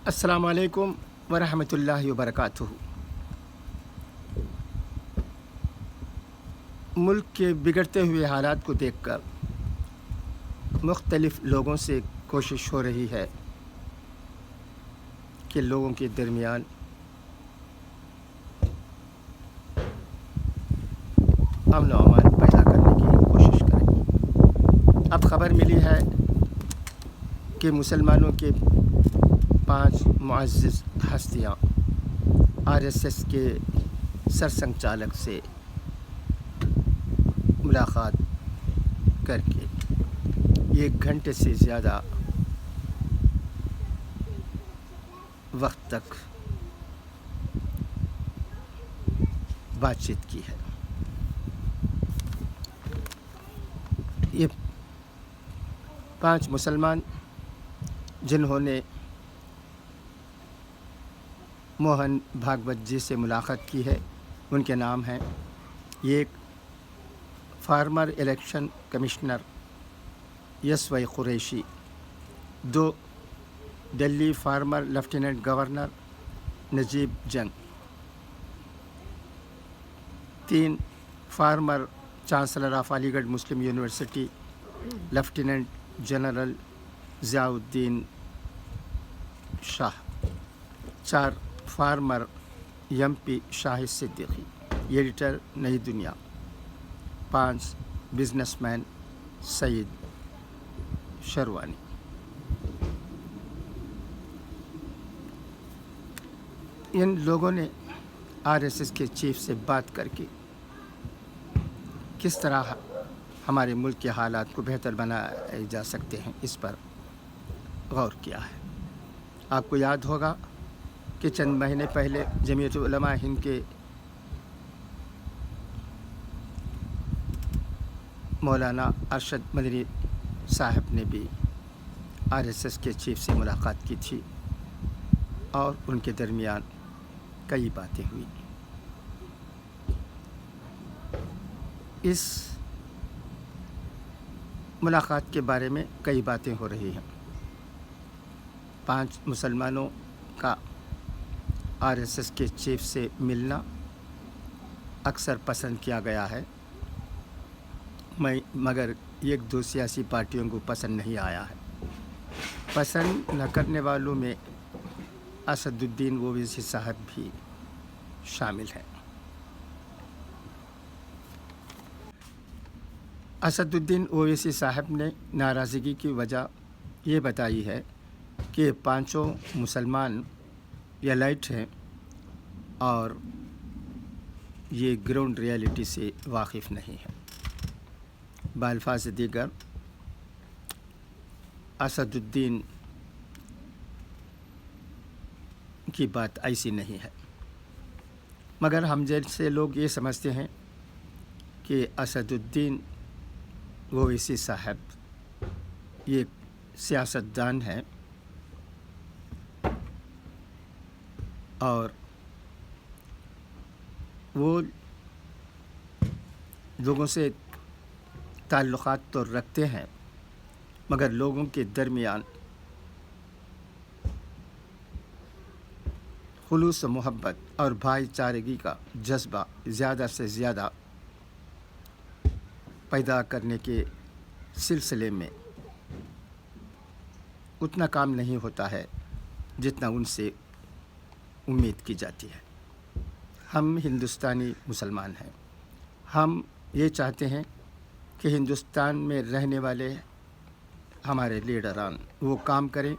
السلام علیکم ورحمۃ اللہ وبرکاتہ۔ ملک کے بگڑتے ہوئے حالات کو دیکھ کر مختلف لوگوں سے کوشش ہو رہی ہے کہ لوگوں کے درمیان امن و امان پیدا کرنے کی کوشش کریں۔ اب خبر ملی ہے کہ مسلمانوں کے 5 معزز ہستیاں RSS کے سرسنگ چالک سے ملاقات کر کے 1 گھنٹے سے زیادہ وقت تک بات چیت کی ہے۔ یہ 5 مسلمان جنہوں نے موہن بھاگوت جی سے ملاقات کی ہے ان کے نام ہیں: ایک فارمر الیکشن کمشنر یسوع قریشی، 2 دلی فارمر لیفٹیننٹ گورنر نجیب جنگ، 3 فارمر چانسلر آف علی گڑھ مسلم یونیورسٹی لیفٹیننٹ جنرل ضیاء الدین شاہ، 4 فارمر MP شاہد صدیقی، ایڈیٹر نئی دنیا، 5 بزنس مین سعید شروانی۔ ان لوگوں نے RSS کے چیف سے بات کر کے کس طرح ہمارے ملک کے حالات کو بہتر بنائے جا سکتے ہیں اس پر غور کیا ہے۔ آپ کو یاد ہوگا کہ چند مہینے پہلے جمعیت علماء ہند کے مولانا ارشد مدنی صاحب نے بھی RSS کے چیف سے ملاقات کی تھی اور ان کے درمیان کئی باتیں ہوئی۔ اس ملاقات کے بارے میں کئی باتیں ہو رہی ہیں۔ 5 مسلمانوں کا RSS کے چیف سے ملنا اکثر پسند کیا گیا ہے، مگر 1-2 سیاسی پارٹیوں کو پسند نہیں آیا ہے۔ پسند نہ کرنے والوں میں اسد الدین اویسی صاحب بھی شامل ہیں۔ اسد الدین اویسی صاحب نے ناراضگی کی وجہ یہ بتائی ہے کہ 5 مسلمان ایلائٹ ہیں اور یہ گراؤنڈ ریالٹی سے واقف نہیں ہیں۔ بالفاظ دیگر اسد الدین کی بات ایسی نہیں ہے، مگر ہم جیسے لوگ یہ سمجھتے ہیں کہ اسد الدین اویسی صاحب یہ سیاستدان ہیں اور وہ لوگوں سے تعلقات تو رکھتے ہیں مگر لوگوں کے درمیان خلوص و محبت اور بھائی چارگی کا جذبہ زیادہ سے زیادہ پیدا کرنے کے سلسلے میں اتنا کام نہیں ہوتا ہے جتنا ان سے امید کی جاتی ہے۔ ہم ہندوستانی مسلمان ہیں، ہم یہ چاہتے ہیں کہ ہندوستان میں رہنے والے ہمارے لیڈران وہ کام کریں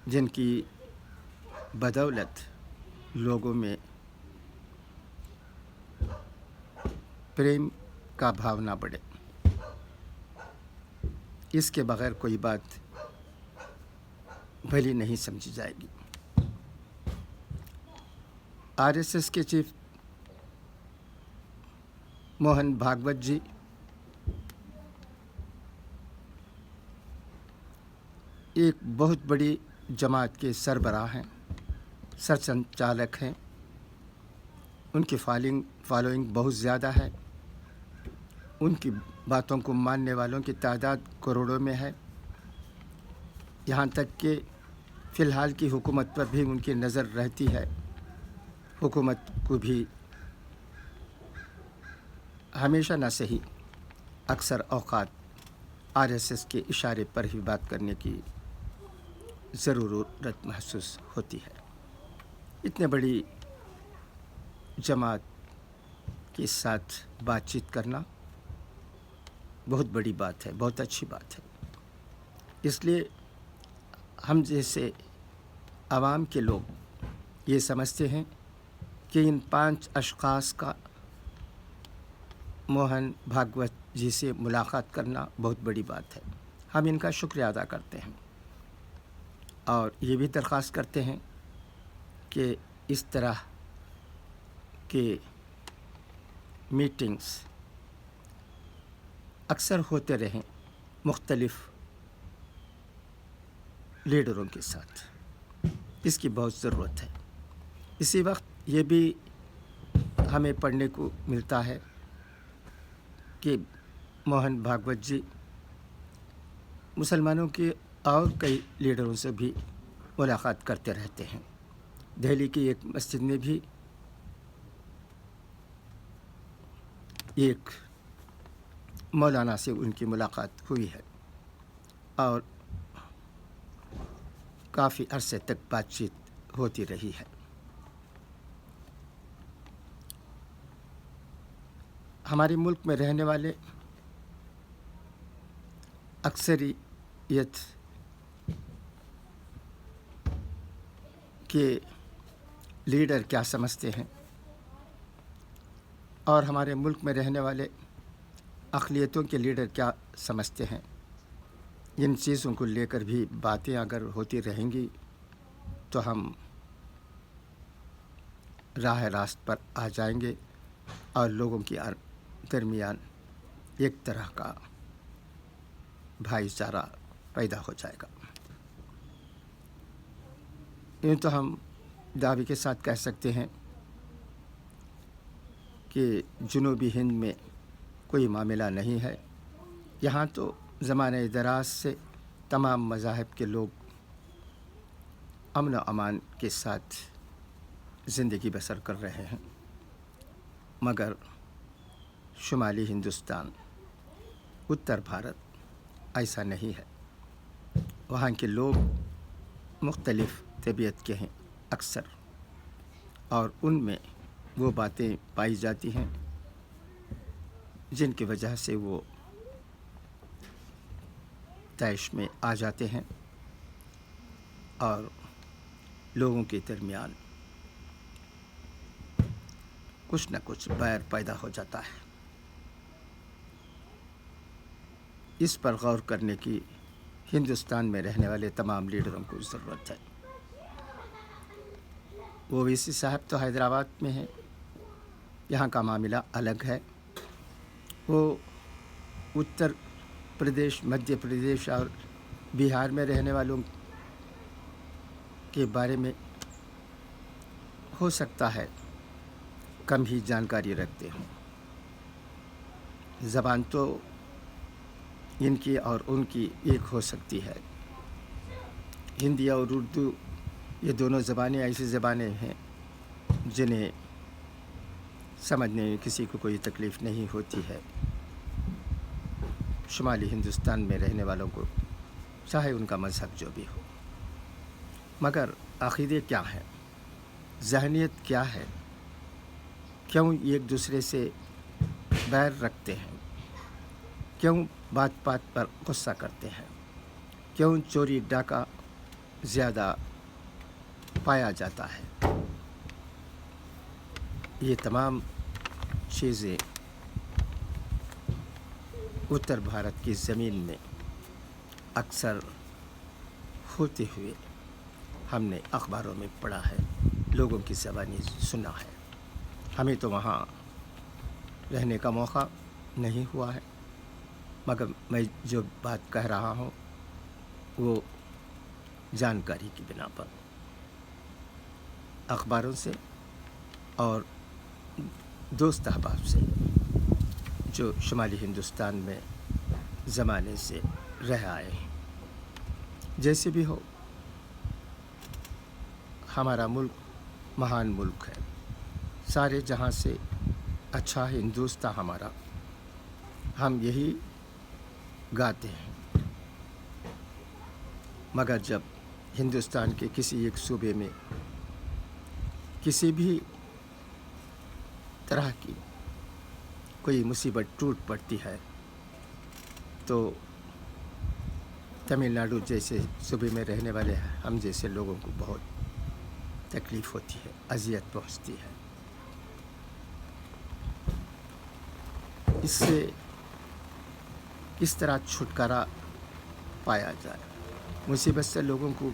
جن کی بدولت لوگوں میں پریم کا بھاونا بڑھے۔ اس کے بغیر کوئی بات بھلی نہیں سمجھی جائے گی۔ RSS کے چیف موہن بھاگوت جی ایک بہت بڑی جماعت کے سربراہ ہیں، سرسنچالک ہیں، ان کی فالوئنگ بہت زیادہ ہے، ان کی باتوں کو ماننے والوں کی تعداد کروڑوں میں ہے۔ यहाँ तक कि फ़िलहाल की हुकूमत पर भी उनकी नज़र रहती है। हुकूमत को भी हमेशा न सही अक्सर औक़ात आरएसएस के इशारे पर ही बात करने की ज़रूरत महसूस होती है। इतने बड़ी जमात के साथ बातचीत करना बहुत बड़ी बात है, बहुत अच्छी बात है। इसलिए हम जैसे आवाम के लोग ये समझते हैं कि इन 5 अशख़ास का मोहन भागवत जी से मुलाकात करना बहुत बड़ी बात है। हम इनका शुक्रिया अदा करते हैं और ये भी दरख्वास्त करते हैं कि इस तरह के मीटिंग्स अक्सर होते रहें मुख्तलिफ़ लीडरों के साथ। इसकी बहुत ज़रूरत है। इसी वक्त ये भी हमें पढ़ने को मिलता है कि मोहन भागवत जी मुसलमानों के और कई लीडरों से भी मुलाकात करते रहते हैं। दिल्ली की एक मस्जिद में भी एक मौलाना से उनकी मुलाकात हुई है और काफ़ी अरसे तक बातचीत होती रही है। हमारे मुल्क में रहने वाले अक्सरियत के लीडर क्या समझते हैं और हमारे मुल्क में रहने वाले अक़लियतों के लीडर क्या समझते हैं, इन चीज़ों को लेकर भी बातें अगर होती रहेंगी तो हम राह रास्त पर आ जाएंगे और लोगों के दरमियान एक तरह का भाईचारा पैदा हो जाएगा। यूँ तो हम दावे के साथ कह सकते हैं कि जुनूबी हिंद में कोई मामला नहीं है। यहाँ तो ज़माने दराज से तमाम मज़ाहिब के लोग अमन व अमान के साथ ज़िंदगी बसर कर रहे हैं, मगर शुमाली हिंदुस्तान, उत्तर भारत ऐसा नहीं है। वहाँ के लोग मुख्तलिफ़ तबीयत के हैं अक्सर, और उनमें वो बातें पाई जाती हैं जिनकी वजह से वो तैश में आ जाते हैं और लोगों के दरमियान कुछ न कुछ बैर पैदा हो जाता है। इस पर गौर करने की हिंदुस्तान में रहने वाले तमाम लीडरों को ज़रूरत है। ओवैसी साहब तो हैदराबाद में हैं, यहाँ का मामला अलग है। वो उत्तर प्रदेश, मध्य प्रदेश और बिहार में रहने वालों के बारे में हो सकता है कम ही जानकारी रखते हों। ज़बान तो इनकी और उनकी एक हो सकती है। हिंदी और उर्दू ये दोनों ज़बानें ऐसी ज़बानें हैं जिन्हें समझने में किसी को कोई तकलीफ़ नहीं होती है। शुमाली हिंदुस्तान में रहने वालों को चाहे उनका मज़हब जो भी हो, मगर अक़ीदे क्या हैं, ज़हनियत क्या है, क्यों एक दूसरे से बैर रखते हैं, क्यों बात बात पर गुस्सा करते हैं, क्यों चोरी डाका ज़्यादा पाया जाता है, ये तमाम चीज़ें उत्तर भारत की ज़मीन में अक्सर होते हुए हमने अखबारों में पढ़ा है, लोगों की ज़बानी सुना है। हमें तो वहाँ रहने का मौका नहीं हुआ है, मगर मैं जो बात कह रहा हूँ वो जानकारी की बिना पर अखबारों से और दोस्त अहबाब से जो शुमाली हिंदुस्तान में ज़माने से रह आए हैं। जैसे भी हो, हमारा मुल्क महान मुल्क है, सारे जहां से अच्छा हिंदुस्तान हमारा, हम यही गाते हैं। मगर जब हिंदुस्तान के किसी एक सूबे में किसी भी तरह की कोई मुसीबत टूट पड़ती है तो तमिलनाडु जैसे सूबे में रहने वाले हम जैसे लोगों को बहुत तकलीफ़ होती है, अज़ियत पहुंचती है। इससे किस तरह छुटकारा पाया जाए, मुसीबत से लोगों को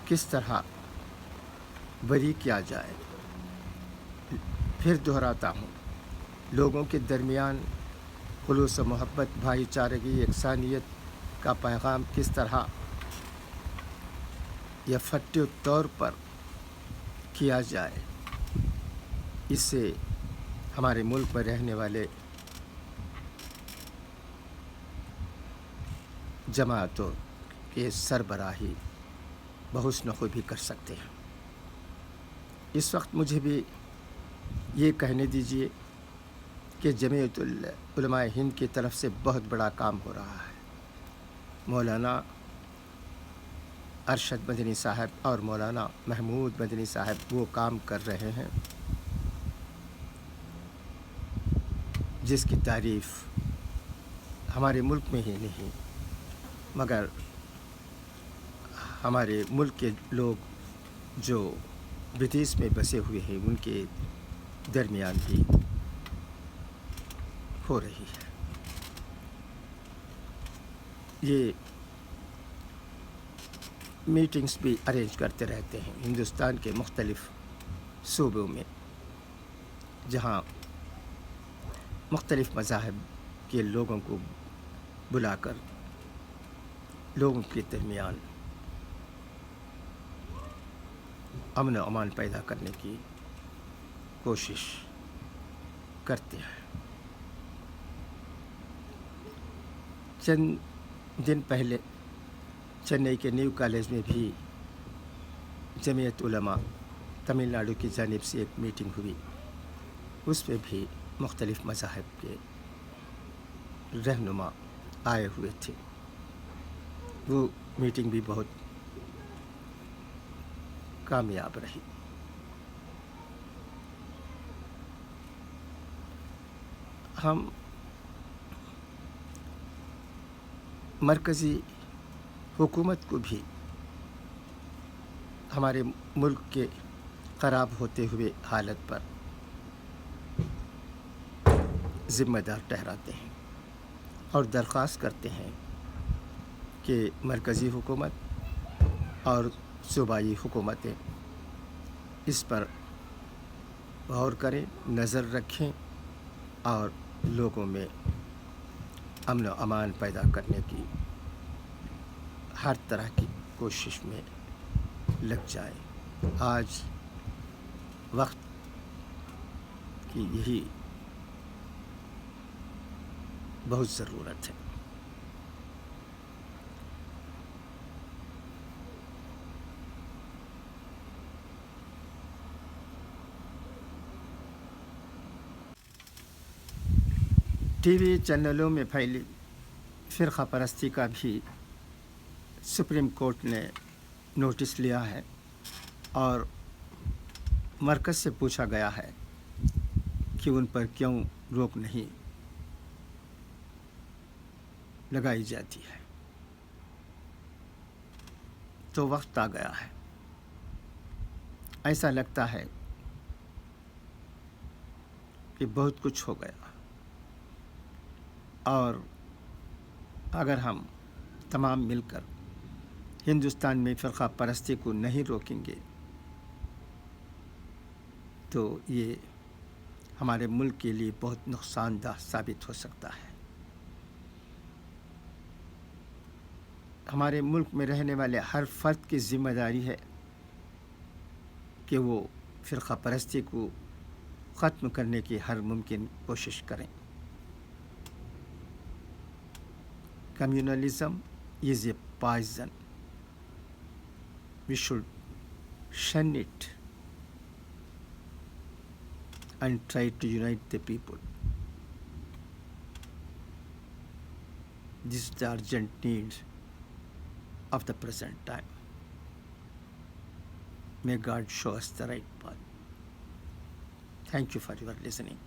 किस तरह बरी किया जाए। फिर दोहराता हूँ, लोगों के दरमियान खुलूस मोहब्बत, भाईचारगी, यकसानियत का पैगाम किस तरह यकट्ठे तौर पर किया जाए, इससे हमारे मुल्क में रहने वाले जमातों के सरबराही बहुस्न खुबी कर सकते हैं। इस वक्त मुझे भी ये कहने दीजिए कि जमीयतुल उलमाए हिंद की तरफ से बहुत बड़ा काम हो रहा है। मौलाना अरशद मदनी साहब और मौलाना महमूद मदनी साहब वो काम कर रहे हैं जिसकी तारीफ़ हमारे मुल्क में ही नहीं मगर हमारे मुल्क के लोग जो विदेश में बसे हुए हैं उनके दरमियान भी हो रही है। ये मीटिंग्स भी अरेंज करते रहते हैं हिंदुस्तान के मुख्तलिफ़ सूबों में, जहाँ मुख्तलिफ़ मज़ाहब के लोगों को बुलाकर लोगों के दरमियान अमन और अमान पैदा करने की कोशिश करते हैं। चंद दिन पहले चेन्नई के न्यू कॉलेज में भी जमीयत उलमा तमिलनाडु की जानिब से एक मीटिंग हुई। उसमें भी मुख्तलिफ़ मज़ाहब के रहनुमा आए हुए थे। वो मीटिंग भी बहुत कामयाब रही। हम मरकज़ी हुकूमत को भी हमारे मुल्क के ख़राब होते हुए हालत पर ज़िम्मेदार ठहराते हैं और दरख्वास्त करते हैं कि मरकज़ी हुकूमत और सूबाई हुकूमतें इस पर गौर करें, नज़र रखें और लोगों में अमन और अमान पैदा करने की हर तरह की कोशिश में लग जाए। आज वक्त की यही बहुत ज़रूरत है। टीवी चैनलों में फैली फ़िरक़ा परस्ती का भी सुप्रीम कोर्ट ने नोटिस लिया है और मरकज़ से पूछा गया है कि उन पर क्यों रोक नहीं लगाई जाती है। तो वक्त आ गया है। ऐसा लगता है कि बहुत कुछ हो गया और अगर हम तमाम मिलकर हिंदुस्तान में फ़िरक़ा परस्ती को नहीं रोकेंगे तो ये हमारे मुल्क के लिए बहुत नुकसानदाह साबित हो सकता है। हमारे मुल्क में रहने वाले हर फ़र्द की ज़िम्मेदारी है कि वो फ़िरक़ा परस्ती को ख़त्म करने की हर मुमकिन कोशिश करें। कम्युनलिज़म is a poison. We should shun it and try to unite the people. This is the urgent need of the present time. May God show us the right path. Thank you for your listening.